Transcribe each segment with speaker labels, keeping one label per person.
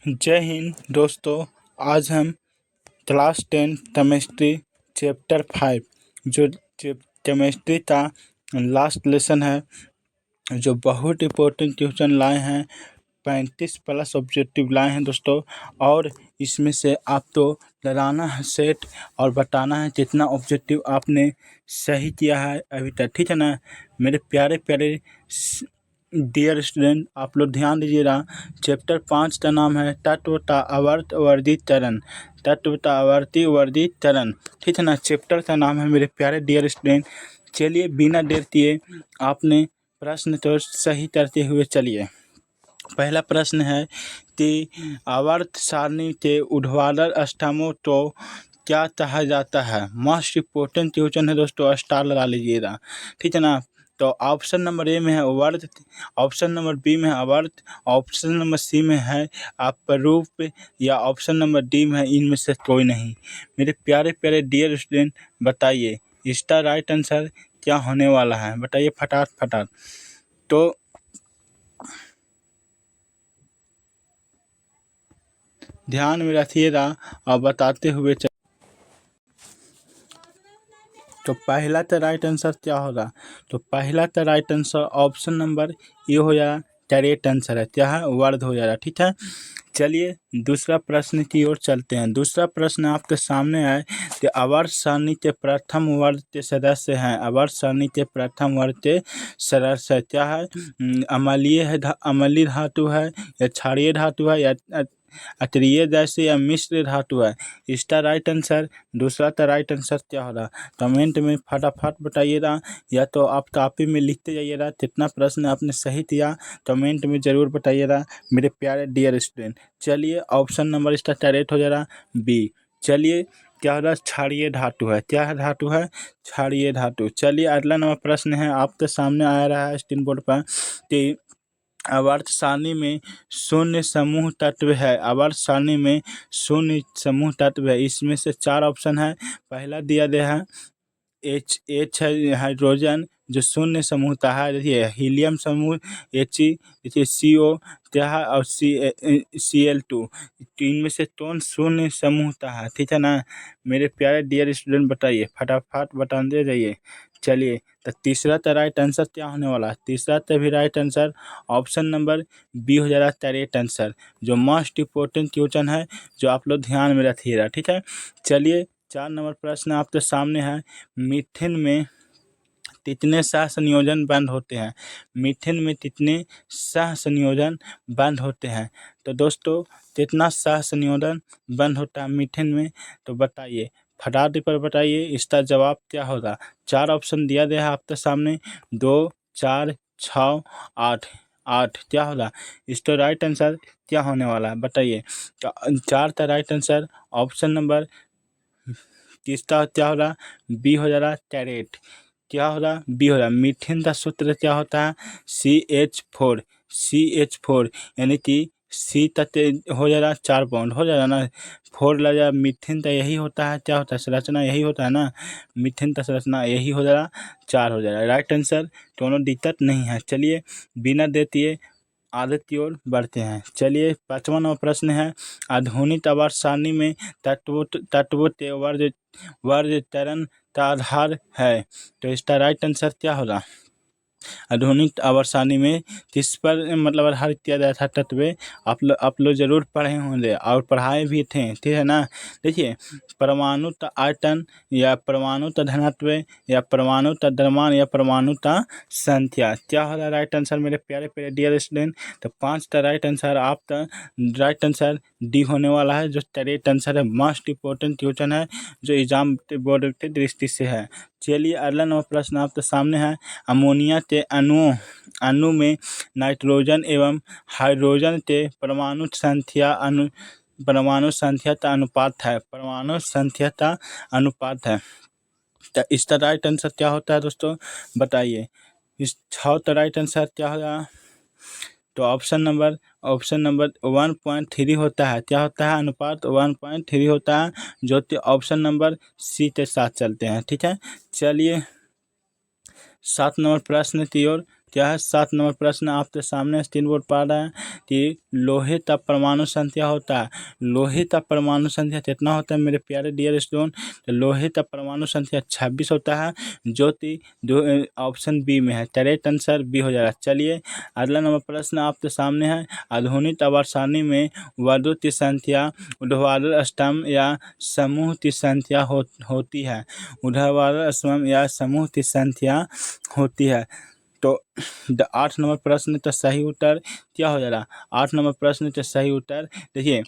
Speaker 1: जय हिंद दोस्तों। आज हम क्लास 10 केमिस्ट्री चैप्टर 5 जो केमिस्ट्री का लास्ट लेसन है, जो बहुत इंपॉर्टेंट क्वेश्चन लाए हैं, 35 प्लस ऑब्जेक्टिव लाए हैं दोस्तों। और इसमें से आपको लगाना है सेट और बताना है कितना ऑब्जेक्टिव आपने सही किया है अभी तक, ठीक है ना मेरे प्यारे प्यारे डियर स्टूडेंट। आप लोग ध्यान दीजिएगा। चैप्टर 5 का नाम है तत्वता आवर्त वर्गीकरण। तत्वता आवर्ती वर्गीकरण, ठीक है ना। चैप्टर का नाम है मेरे प्यारे डियर स्टूडेंट। चलिए बिना देर किए आपने प्रश्न तो सही करते हुए चलिए। पहला प्रश्न है कि आवर्त सारणी के ऊर्ध्वाधर स्तंभों को क्या कहा जाता है। मोस्ट इम्पोर्टेंट क्वेश्चन है दोस्तों, स्टार लगा लीजिएगा, ठीक है ना। तो ऑप्शन नंबर ए में है वर्त, ऑप्शन नंबर बी में है आवर्त, ऑप्शन नंबर सी में है अपरूप, या ऑप्शन नंबर डी में है इनमें से कोई नहीं। मेरे प्यारे प्यारे डियर स्टूडेंट, बताइए इसका राइट आंसर क्या होने वाला है, बताइए फटाफट। तो ध्यान में रखिएगा और बताते हुए तो पहला तो राइट आंसर क्या होगा। तो पहला तो राइट आंसर ऑप्शन नंबर ये हो जाएगा, करेक्ट आंसर है, क्या है वर्ध हो जाएगा, ठीक है। चलिए दूसरा प्रश्न की ओर चलते हैं। दूसरा प्रश्न आपके सामने है कि आवर्त सारणी के प्रथम वर्ग के सदस्य हैं। आवर्त सारणी के प्रथम वर्ग के सदस्य क्या है, अम्लीय है, अम्लीय धातु है, या क्षारीय धातु है, या अतरीय जैसे, या मिश्र धातु है। इसका राइट आंसर, दूसरा का राइट आंसर क्या होगा, कमेंट में फटाफट बताइएगा, या तो आप कॉपी में लिखते जाइएगा कितना प्रश्न आपने सही किया, कमेंट में ज़रूर बताइएगा मेरे प्यारे डियर स्टूडेंट। चलिए ऑप्शन नंबर इसका करेक्ट हो जाएगा बी। चलिए क्या हो रहा है, क्षारीय धातु है, क्या है धातु है, क्षारीय धातु। चलिए अगला नंबर प्रश्न है आपके सामने आ रहा है स्क्रीन बोर्ड पर कि आवर्त सारणी में शून्य समूह तत्व है। आवर्त सारणी में शून्य समूह तत्व है, इसमें से 4 ऑप्शन है। पहला दिया गया है एच है हाइड्रोजन जो शून्य समूह का है, देखिए हीलियम समूह He, देखिए CO क्या है, और Cl2, इनमें से कौन शून्य समूह का है, ठीक है ना मेरे प्यारे डियर स्टूडेंट, बताइए फटाफट बताते जाइए। चलिए तो तीसरा का राइट आंसर क्या होने वाला है, तीसरा का भी right answer option number B हो जा रहा है करेक्ट आंसर, जो मोस्ट इम्पोर्टेंट क्वेश्चन है, जो आप लोग ध्यान में रखिएगा, ठीक है। चलिए 4 नंबर प्रश्न आपके सामने है, मीथेन में कितने सह संयोजन बंद होते हैं। मीथेन में कितने सह संयोजन बंद होते हैं। तो दोस्तों कितना सह संयोजन बंद होता है मीथेन में, तो बताइए फटाफट पर बताइए इसका जवाब क्या होगा। 4 ऑप्शन दिया गया है आपके सामने, 2, 4, 6, 8। 8 क्या होगा, इसका राइट आंसर क्या होने वाला है बताइए। 4 का राइट आंसर ऑप्शन नंबर किसका क्या हो रहा, बी हो जा रहा कैरेट, क्या हो रहा बी हो रहा। मीथेन का सूत्र क्या होता है, CH4, CH4, यानी कि सी तक हो जा रहा 4 बॉन्ड हो जा रहा ना, 4 लग जा, मीथेन का यही होता है, क्या होता है संरचना यही होता है ना, मीथेन का संरचना यही हो जा रहा 4 हो जा रहा है। राइट आंसर दोनों दिक्कत नहीं है। चलिए बिना देतिए आदत की ओर बढ़ते हैं। चलिए 5वां नंबर प्रश्न है, आधुनिक आवर्त सारणी में तत्वों के वर्गीकरण का आधार है। तो इसका राइट आंसर क्या होगा, आधुनिक आवर्त सारणी में किस पर मतलब आधार किया गया था तत्व, आप लोग जरूर पढ़े होंगे और पढ़ाए भी थे, ठीक है ना। देखिए परमाणु का आयतन, या परमाणु का घनत्व, या परमाणु का द्रव्यमान, या परमाणु का संख्या, क्या होगा राइट आंसर मेरे प्यारे प्यारे डियर स्टूडेंट। तो 5 का राइट आंसर आपका राइट आंसर डी होने वाला है, जो करेक्ट आंसर है, मोस्ट इंपॉर्टेंट क्वेश्चन है, जो एग्जाम बोर्ड के दृष्टि से है। चलिए अगला नंबर प्रश्न आपके सामने है, अमोनिया के अणु में नाइट्रोजन एवं हाइड्रोजन के परमाणु संख्या का अनुपात है, परमाणु संख्या का अनुपात है। तो इसका राइट आंसर क्या होता है दोस्तों, बताइए इस 6 का राइट आंसर क्या होगा। तो ऑप्शन नंबर 1.3 होता है, क्या होता है अनुपात 1.3 होता है, जो कि ऑप्शन नंबर सी के साथ चलते हैं, ठीक है। चलिए 7 नंबर प्रश्न की ओर क्या है 7 नंबर प्रश्न आपके सामने स्क्रीन बोर्ड पा रहा है कि लोहे का परमाणु संख्या होता है। लोहे का परमाणु संख्या कितना होता है मेरे प्यारे डियर स्टूडेंट? तो लोहे का परमाणु संख्या 26 होता है, जो कि जो ऑप्शन बी में है। करेक्ट आंसर बी हो जाएगा। चलिए अगला नंबर प्रश्न आपके सामने है। आधुनिक आवर्त सारणी में वर्गों की संख्या ऊर्ध्वाधर स्तंभ या समूह की संख्या होती है। ऊर्ध्वाधर स्तंभ या समूह की संख्या होती है। तो 8 नंबर प्रश्न का सही उत्तर क्या हो जाएगा? 8 नंबर प्रश्न का सही उत्तर देखिए,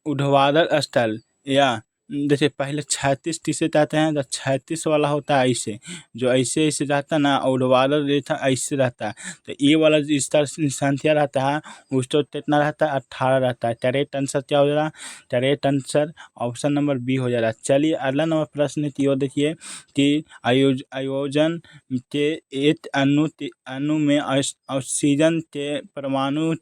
Speaker 1: ऊर्ध्वाधर स्थल या देखिए पहले 36 किसे कहते हैं? तो 36 वाला होता है ऐसे, जो ऐसे ऐसे रहता है ना, ऊर्ध्वाधर रेखा ऐसे रहता है। तो ये वाला जिस तरह से संख्या रहता है उसको कितना रहता है? 18 रहता है। करेक्ट आंसर क्या हो जाएगा? Correct answer option number B हो जाएगा। चलिए अगला नंबर प्रश्न की ओर देखिए कि आयोजन के एक अणु में ऑक्सीजन के परमाणुओं की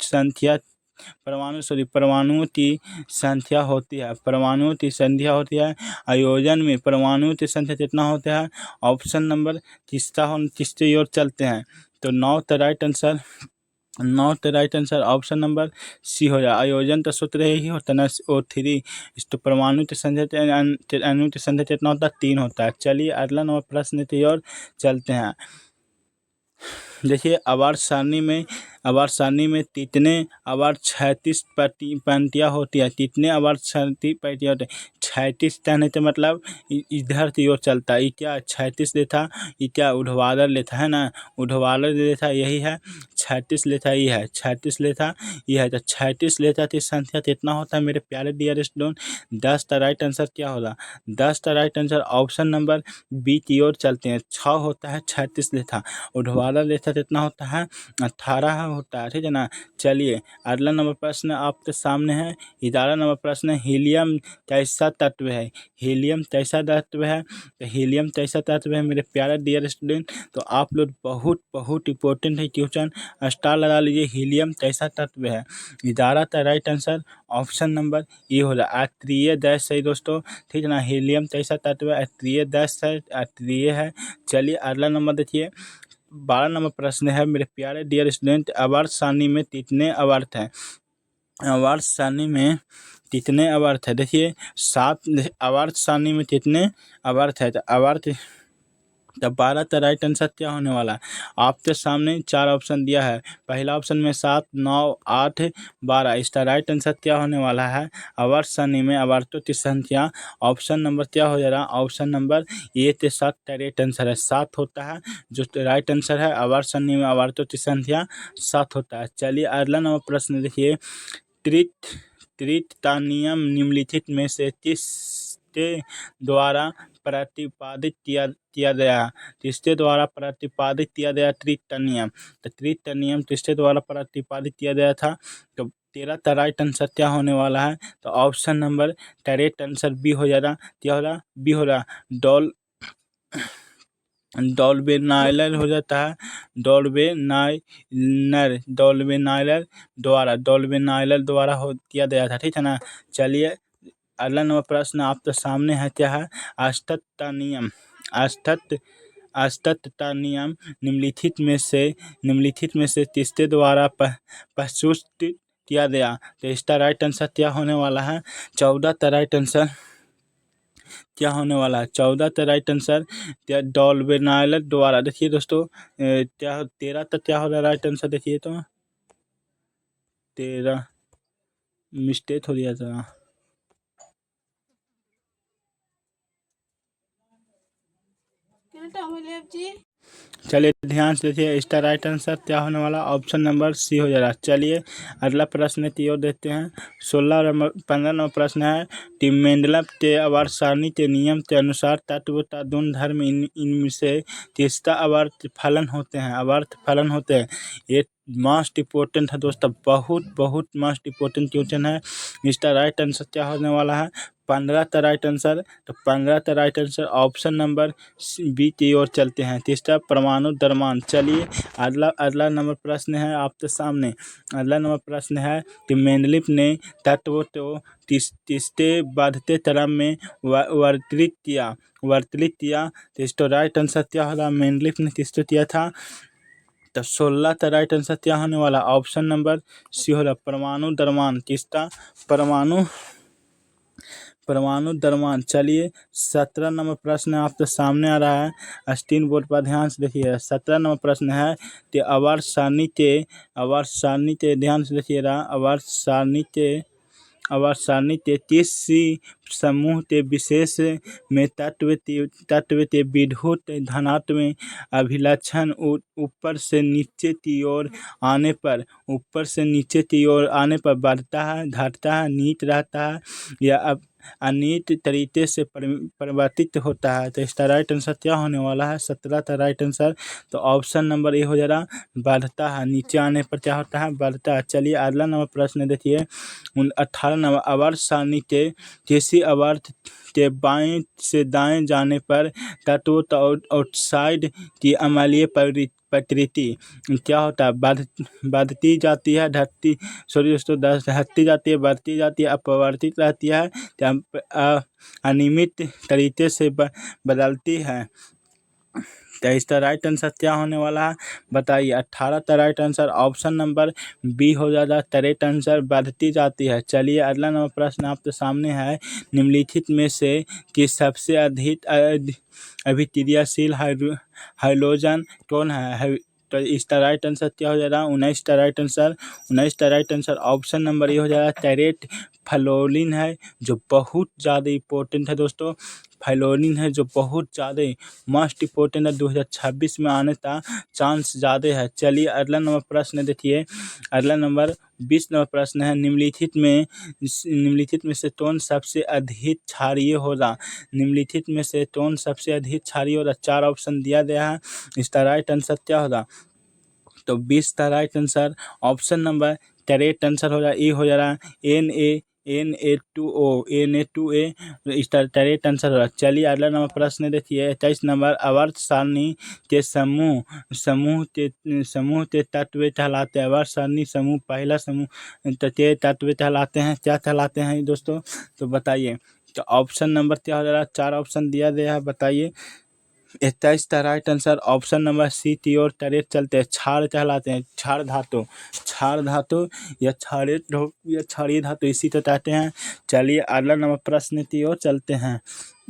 Speaker 1: संख्या होती है। परमाणुओं की संख्या होती है। आयोजन में परमाणुओं की संख्या कितना होता है? ऑप्शन नंबर किसकी ओर चलते हैं? तो 9 का right answer option number C हो जाए। आयोजन का सूत्र यही होता है ना, O3। इस तो परमाणु की संख्या अणु की संख्या कितना होता है? 3 होता है। चलिए अगला नंबर प्रश्न की ओर चलते हैं। देखिए आवर्त सारणी में कितने आवर्त 36 पंक्तियाँ होती है। कितने आवर्त 36 पंक्तियाँ होती है? 36 कहने का मतलब इधर की ओर चलता है। ये क्या 36 लेता, ये क्या ऊर्ध्वाधर लेता है ना, ऊर्ध्वाधर लेता यही है। 36 लेता ये है, 36 लेता ये है। तो 36 लेता की संख्या कितना होता है मेरे प्यारे डियर स्टूडेंट? 10 का राइट आंसर क्या होगा? 10 का right answer option number B की ओर चलते हैं। 6 होता है 36 लेता, ऊर्ध्वाधर लेता कितना होता है? 18 होता है। ठीक है ना। चलिए अगला नंबर प्रश्न आपके सामने है। 11 नंबर प्रश्न, हीलियम कैसा तत्व है? हीलियम कैसा तत्व है? तो हीलियम कैसा तत्व है मेरे प्यारे डियर स्टूडेंट? तो आप लोग बहुत बहुत इंपॉर्टेंट है क्वेश्चन, स्टार लगा लीजिए। हीलियम कैसा तत्व है? 11 का right answer option number A हो रहा है। अत्रिय गैस सही दोस्तों। ठीक है ना। हीलियम कैसा तत्व है? अत्रिय गैस है, अत्रिय है। चलिए अगला नंबर देखिए। 12 नंबर प्रश्न है मेरे प्यारे डियर स्टूडेंट। आवर्त सारणी में कितने आवर्त हैं? आवर्त सारणी में कितने आवर्त है? देखिए 7 आवर्त सारणी में कितने आवर्त है? तो आवर्त तब 12 का राइट आंसर क्या होने वाला है? आपके सामने 4 ऑप्शन दिया है। पहला ऑप्शन में 7, 9, 8, 12। इसका राइट आंसर क्या होने वाला है? आवर्त सारणी में आवर्तों की संख्या ऑप्शन नंबर क्या हो जाएगा? ऑप्शन नंबर ए के साथ करेक्ट आंसर है 7 होता है, जो राइट आंसर है। आवर्त सारणी में आवर्तों की संख्या 7 होता है। चलिए अगला नंबर प्रश्न देखिए। त्रित का नियम निम्नलिखित में से किसके द्वारा प्रतिपादित किया गया? किसके द्वारा प्रतिपादित किया गया त्रित का नियम? तो त्रित का नियम किसके द्वारा प्रतिपादित किया गया था? तो 13 का राइट आंसर क्या होने वाला है? तो option number correct answer B हो जाएगा। क्या हो रहा? बी हो रहा। डॉल्बेनाइलर हो जाता है। डॉल्बेनाइलर द्वारा हो किया गया था। ठीक है ना। चलिए अगला नंबर प्रश्न आपके सामने है। क्या है? अष्टक का नियम निम्नलिखित में से किसके द्वारा प्रस्तुत किया गया? तो इसका राइट आंसर क्या होने वाला है? 14 का राइट आंसर क्या होने वाला है? 14 का राइट आंसर डॉल्बेनाइलर द्वारा। देखिए दोस्तों क्या 13 तक क्या हो रहा है राइट आंसर? देखिए तो 13 मिस्टेक हो गया था। चलिए ध्यान से देखिए, इसका राइट आंसर क्या होने वाला? ऑप्शन नंबर सी हो जा रहा है। चलिए अगला प्रश्न की ओर देखते हैं। 15 नंबर प्रश्न है कि मेंडलव के आवर्त सारणी के नियम के अनुसार तत्व का गुणधर्म इनमें से किसका आवर्त फलन होते हैं? ये मोस्ट इम्पोर्टेंट है दोस्तों, बहुत बहुत मोस्ट इम्पोर्टेंट क्वेश्चन है। इसका राइट आंसर क्या होने वाला है? 15 का राइट आंसर। तो 15 का right answer option number B की ओर चलते हैं। तीसरा परमाणु द्रव्यमान। चलिए अगला नंबर प्रश्न है आपके सामने। अगला नंबर प्रश्न है कि मेंडलीव ने तत्व को किसके बढ़ते क्रम में वर्गीकृत किया? तो इसका राइट आंसर क्या होगा? मेंडलीव ने किसको किया था? तो 16 का राइट आंसर क्या होने वाला, ऑप्शन नंबर सी हो रहा परमाणु द्रव्यमान। किसका, परमाणु द्रव्यमान। चलिए 17 नंबर प्रश्न आपके सामने आ रहा है, स्क्रीन बोर्ड पर ध्यान से देखिए। 17 नंबर प्रश्न है कि आवर्त सारणी के ध्यान से देखिएगा। आवर्त सारणी के किस समूह के विशेष में तत्व के विद्युत धनात्मक अभिलक्षण ऊपर से नीचे की ओर आने पर बढ़ता है, घटता है, नीट रहता है या अनियत तरीके से परिवर्तित होता है। तो इसका राइट आंसर क्या होने वाला है, 17 का राइट आंसर। तो ऑप्शन नंबर ए हो जा रहा, बढ़ता है, नीचे आने पर क्या होता है, बढ़ता है। चलिए अगला नंबर प्रश्न देखिए। 18 नंबर, आवर्त सारणी के किसी आवर्त के बाएं से दाएं जाने पर तत्वों आउटसाइड की अम्लीय प्रकृति क्या होता है, बढ़ती जाती है, घटती जाती है, बढ़ती जाती है, अपरिवर्तित रहती है, अनियमित तरीके से बदलती है। तो इसका राइट आंसर क्या होने वाला है, बताइए। 18 का right answer option number B हो जाएगा, करेक्ट आंसर बढ़ती जाती है। चलिए अगला नंबर प्रश्न आपके सामने है, निम्नलिखित में से कि सबसे अधिक अभिक्रियाशील हाइड्रोजन कौन है। तो इसका राइट आंसर क्या हो जाएगा, 19 का राइट आंसर ऑप्शन नंबर ये हो जाएगा, कैरेट फ्लोरीन है, जो बहुत ज़्यादा इंपॉर्टेंट है दोस्तों। फ्लोरीन है जो बहुत ज़्यादा मोस्ट इंपॉर्टेंट है, 2026 में आने का चांस ज़्यादा है। चलिए अगला नंबर प्रश्न देखिए। अगला नंबर 20 नंबर प्रश्न है, निम्नलिखित में से कौन सबसे अधिक क्षारीय होगा। निम्नलिखित में से कौन सबसे अधिक क्षारीय होगा, 4 ऑप्शन दिया गया है। इसका राइट आंसर क्या होगा, तो 20 का right answer option number correct answer हो रहा ए हो जा रहा Na2O इसका करेक्ट आंसर हो रहा। चलिए अगला नंबर प्रश्न देखिए। 23 नंबर, आवर्त सारणी के समूह के तत्व कहलाते हैं। आवर्त सारणी समूह, पहला समूह के तत्व कहलाते हैं, क्या कहलाते हैं दोस्तों, तो बताइए। तो ऑप्शन नंबर क्या हो जा रहा है, 4 ऑप्शन दिया गया है, बताइए। 21 का right answer option number C की ओर करेक्ट चलते हैं, क्षार कहलाते हैं, क्षार धातु या क्षारीय धातु इसी को कहते हैं। चलिए अगला नंबर प्रश्न की ओर चलते हैं।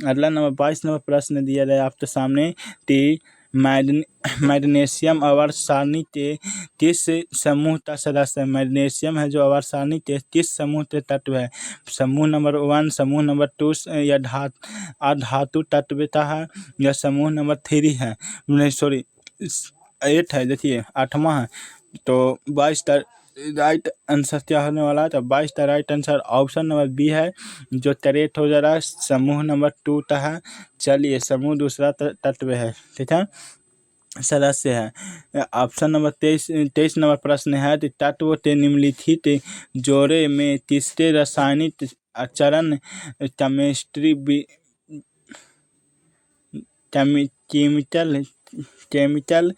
Speaker 1: अगला नंबर 22 नंबर प्रश्न दिया गया आपके सामने कि मैग्नीशियम आवर्त सारणी के किस समूह का सदस्य है। मैग्नीशियम है जो आवर्त सारणी के किस समूह के तत्व है, समूह नंबर 1, समूह नंबर 2 या धातु तत्वता है, या समूह नंबर 3 है, नहीं सॉरी 8 है, देखिए 8वां है। तो 22 का राइट आंसर क्या होने वाला है, तो 22 का right answer option number B है, जो करेक्ट हो जा रहा है, समूह नंबर 2 का है। चलिए समूह दूसरा तत्व है, ठीक है, सदस्य है। ऑप्शन नंबर 23 नंबर प्रश्न है, तत्व के निम्नलिखित जोड़े में किसके रासायनिक आचरण केमिकल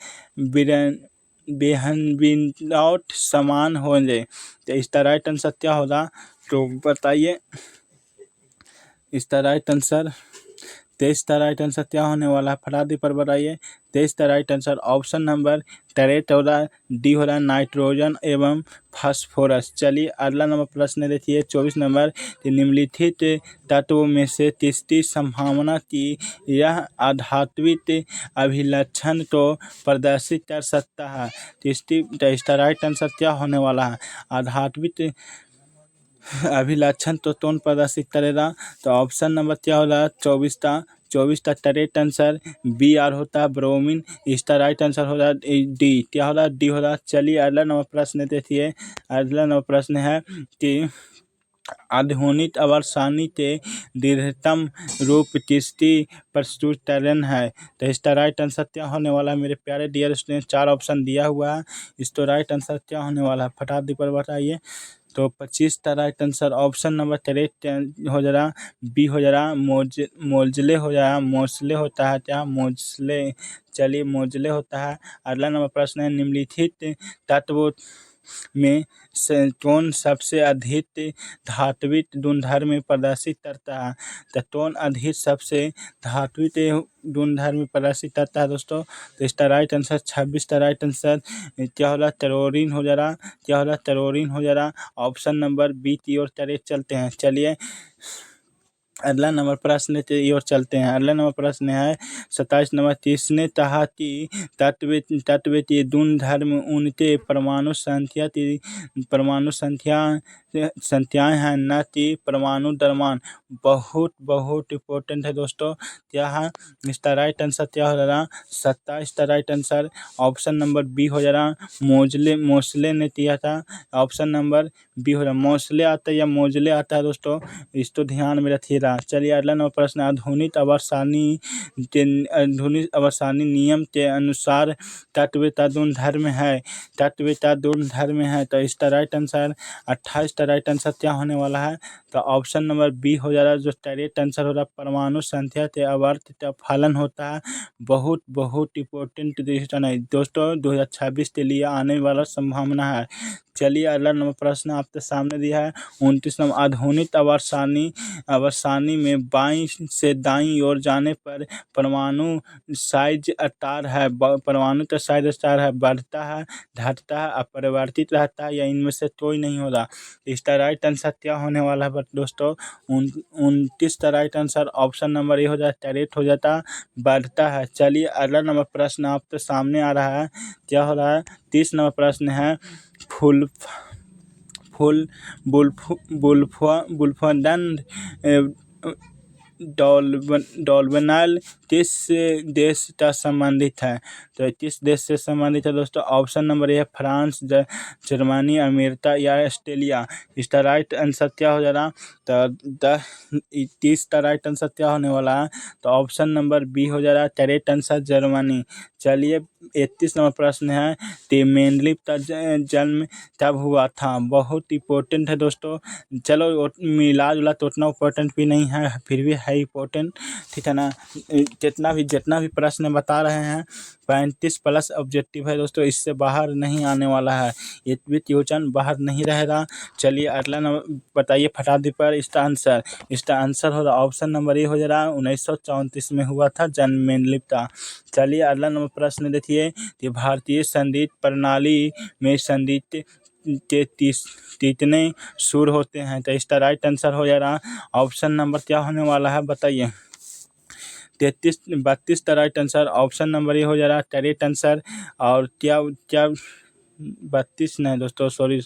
Speaker 1: बिहेवियर समान होंगे। तो इसका राइट आंसर क्या होगा, तो बताइए। इसका राइट आंसर 23 का राइट आंसर क्या होने वाला है, फटाफट पर बताइए। 23 का right answer option number correct हो रहा है, डी हो रहा है, नाइट्रोजन एवं फास्फोरस। चलिए अगला नंबर प्रश्न देखिए। 24 नंबर, निम्नलिखित तत्वों में से किसकी संभावना की यह आध्यात्मिक अभिलक्षण को प्रदर्शित कर सकता है। तो इसका राइट आंसर क्या होने वाला है, आध्यात्मिक अभिलक्षण तो कौन प्रदर्शित करेगा, तो ऑप्शन नंबर क्या हो रहा है, 24 का करेक्ट आंसर बी आर होता है, ब्रोमीन। इसका राइट आंसर हो रहा है डी, क्या हो रहा है, डी हो रहा है। चलिए अगला नंबर प्रश्न देखिए। अगला नंबर प्रश्न है कि आधुनिक आवर्त सारणी के दीर्घतम रूप किसकी प्रस्तुतीकरण है। तो इसका राइट आंसर क्या होने वाला है, मेरे प्यारे डियर स्टूडेंट, 4 ऑप्शन दिया हुआ है, इसका राइट आंसर क्या होने वाला है, फटाफट पर बताइए। तो 25 का right answer option number correct हो जा रहा, बी हो जा रहा, मोजले हो जा रहा, मोस्ले होता है क्या, मोजले। चलिए मोजले होता है। अगला नंबर प्रश्न है, निम्नलिखित तत्वों में टोन सबसे अधिक धात्विक गुणधर्म प्रदर्शित करता है। तो टोन अधिक सबसे धात्विक गुणधर्म प्रदर्शित करता है दोस्तों। तो इसका राइट आंसर 26 का राइट आंसर क्या हो रहा, टेरोरिन हो जा रहा, क्या हो रहा, टेरोरिन हो जा रहा। ऑप्शन नंबर बी की ओर चलते हैं। चलिए अगला नंबर प्रश्न की ओर चलते हैं। अगला नंबर प्रश्न है 27 नंबर, किसने कहा कि तत्व के गुणधर्म उनके परमाणु संख्याएं हैं, न कि परमाणु द्रव्यमान। बहुत बहुत इंपॉर्टेंट है दोस्तों। क्या है इसका राइट आंसर, क्या हो रहा, 27 का right answer option number B हो जा रहा, मोस्ले ने दिया था। ऑप्शन नंबर बी हो रहा, मोस्ले आता है या मोजले आता है दोस्तों, इसको ध्यान में रखिएगा। चलिए अगला नंबर प्रश्न, आधुनिक आवर्सानी नियम के अनुसार तत्व का गुणधर्म है, तो इसका राइट आंसर 28 का राइट आंसर क्या होने वाला है। तो ऑप्शन नंबर बी हो जा रहा है, जो करेक्ट आंसर हो रहा है, परमाणु संख्या के आवर्त का फलन होता है। बहुत बहुत इंपॉर्टेंट डिसीजन है दोस्तों, 2026 के लिए आने वाला संभावना है। चलिए अगला नंबर प्रश्न आपके सामने दिया है 29 नंबर, आधुनिक आवर्सानी में बाईं से दाईं ओर जाने पर परमाणु साइज स्टार है, परमाणु का साइज स्टार है, बढ़ता है, घटता है, अपरिवर्तित रहता है, या इनमें से कोई नहीं होगा। इसका राइट आंसर क्या होने वाला है दोस्तों, 29 का right answer option number A हो जाता, करेक्ट हो जाता, बढ़ता है। चलिए अगला नंबर प्रश्न आपके सामने आ रहा है, क्या हो रहा है, 30 नंबर प्रश्न है, बुल्फोडंड डॉल्फिनल किस देश का संबंधित है। तो किस देश से संबंधित है दोस्तों, ऑप्शन नंबर ए है फ्रांस, जर्मनी, अमेरिका या ऑस्ट्रेलिया। इसका राइट आंसर क्या हो जा रहा, तो 30 का राइट आंसर क्या होने वाला है, तो ऑप्शन नंबर बी हो जा रहा है, करेक्ट आंसर जर्मनी। चलिए 31 नंबर प्रश्न है, कि मेंडलीव का जन्म कब हुआ था। बहुत इंपॉर्टेंट है दोस्तों। चलो मिला जुला तो उतना इंपॉर्टेंट भी नहीं है, फिर भी है इंपॉर्टेंट, ठीक है ना। जितना भी प्रश्न बता रहे हैं 35 प्लस ऑब्जेक्टिव है दोस्तों, इससे बाहर नहीं आने वाला है, ये भी क्वेश्चन बाहर नहीं रहेगा। चलिए अगला नंबर बताइए फटाफट पर इसका आंसर हो रहा, ऑप्शन नंबर ए हो जा रहा है, 1934 में हुआ था जन्म मेंडलीव का। चलिए अगला नंबर प्रश्न देखिए, कि भारतीय संगीत प्रणाली में संगीत के कितने सुर होते हैं। तो इसका राइट आंसर हो जा रहा, ऑप्शन नंबर क्या होने वाला है बताइए, 32 का राइट आंसर ऑप्शन नंबर ये हो जा रहा है, करेक्ट आंसर। और क्या 32 नहीं दोस्तों, सॉरी,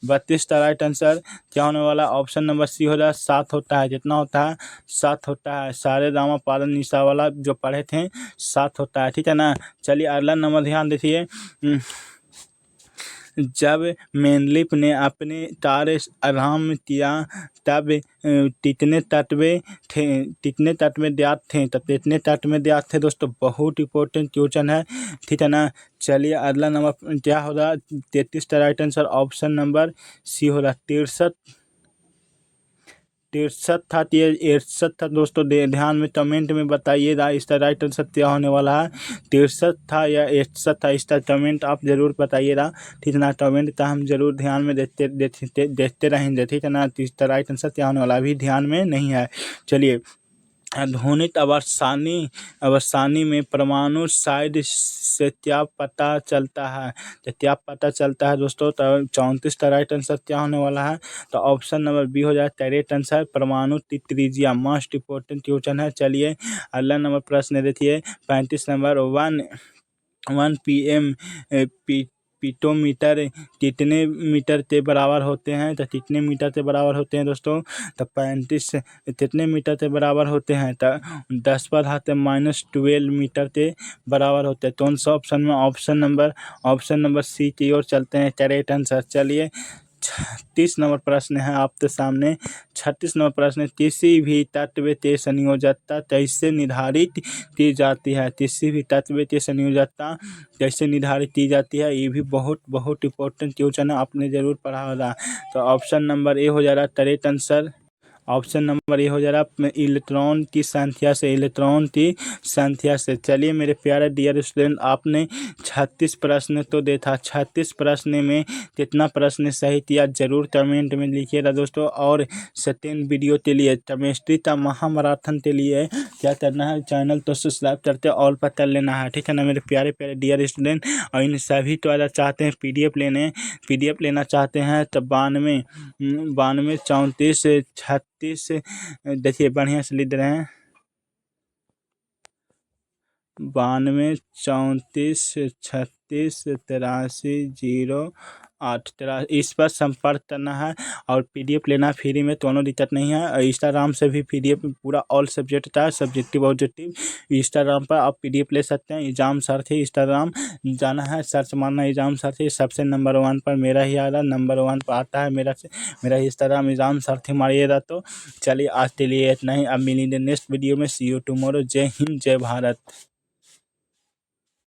Speaker 1: 32 का राइट आंसर क्या होने वाला, ऑप्शन नंबर सी हो रहा है, 7 होता है। कितना होता है, 7 होता है। सारे दामा पालन निशा वाला जो पढ़े थे 7 होता है, ठीक है ना। चलिए अगला नंबर ध्यान देखिए, जब मेंडलीव ने अपने कार्य आरंभ किया तब कितने तत्व ज्ञात थे, तब कितने तत्व ज्ञात थे दोस्तों, बहुत इंपॉर्टेंट क्वेश्चन है, ठीक है ना। चलिए अगला नंबर क्या हो रहा, 33 का right answer option number C हो रहा, 63 था, 63 था दोस्तों, ध्यान में कमेंट में बताइएगा इसका राइट आंसर क्या होने वाला है, 63 था या 61 था, इसका कमेंट आप जरूर बताइएगा, ठीक है ना। कमेंट का हम जरूर ध्यान में देखते रहेंगे, ठीक है ना। इसका राइट आंसर क्या होने वाला अभी ध्यान में नहीं है। चलिए आधुनिक आवर्सानी में परमाणु साइड से क्या पता चलता है, तो क्या पता चलता है दोस्तों, तो 34 का राइट आंसर क्या होने वाला है, तो ऑप्शन नंबर बी हो जाए, करेक्ट आंसर परमाणु की त्रिज्या। मोस्ट इंपॉर्टेंट क्वेश्चन है। चलिए अगला नंबर प्रश्न देखिए, 35 नंबर, 1 PM पिटोमीटर कितने मीटर के बराबर होते हैं, तो कितने मीटर के बराबर होते हैं दोस्तों, तो 35 कितने मीटर के बराबर होते हैं, तो 10 पर हाथ -12 मीटर के बराबर होते हैं। तो उन सब ऑप्शन में ऑप्शन नंबर सी की ओर चलते हैं, करेक्ट आंसर। चलिए 36 नंबर प्रश्न है आपके सामने, 36 नंबर प्रश्न, किसी भी तत्व के संयोजकता कैसे निर्धारित की जाती है, किसी भी तत्व के संयोजकता कैसे निर्धारित की जाती है, ये भी बहुत बहुत इंपॉर्टेंट क्वेश्चन है, आपने जरूर पढ़ा होगा। तो ऑप्शन नंबर ए हो जा रहा है करेक्ट आंसर, ऑप्शन नंबर ये हो जा रहा इलेक्ट्रॉन की संख्या से, इलेक्ट्रॉन की संख्या से। चलिए मेरे प्यारे डियर स्टूडेंट, आपने 36 प्रश्न तो देखा, 36 प्रश्न में कितना प्रश्न सही किया जरूर कमेंट में लिखिएगा दोस्तों। और सेकेंड वीडियो के लिए, केमिस्ट्री का महामैराथन के लिए क्या करना है, चैनल तो सब्सक्राइब करते ऑल पर कर लेना है, ठीक है ना मेरे प्यारे प्यारे डियर स्टूडेंट। और इन सभी तो अगर चाहते हैं पीडीएफ लेना चाहते हैं तो 92 34 36, देखिए बढ़िया से लिख रहे हैं, 92 34 36 83 0 8 इस पर संपर्क करना है। और पीडीएफ लेना फ्री में, दोनों दिक्कत नहीं है। इंस्टाग्राम से भी पीडीएफ पूरा ऑल सब्जेक्ट का, सब्जेक्टिव ऑब्जेक्टिव, इंस्टाग्राम पर आप पीडीएफ ले सकते हैं। एग्जाम सारथी इंस्टाग्राम जाना है, सर्च मारना एग्जाम सारथी, सबसे नंबर 1 पर मेरा ही आ रहा, नंबर 1 पर आता है मेरा इंस्टाग्राम एग्जाम सारथी मारिएगा। तो चलिए आज के लिए इतना ही, अब मिलेंगे नेक्स्ट वीडियो में। सी यू टुमारो। जय हिंद, जय भारत।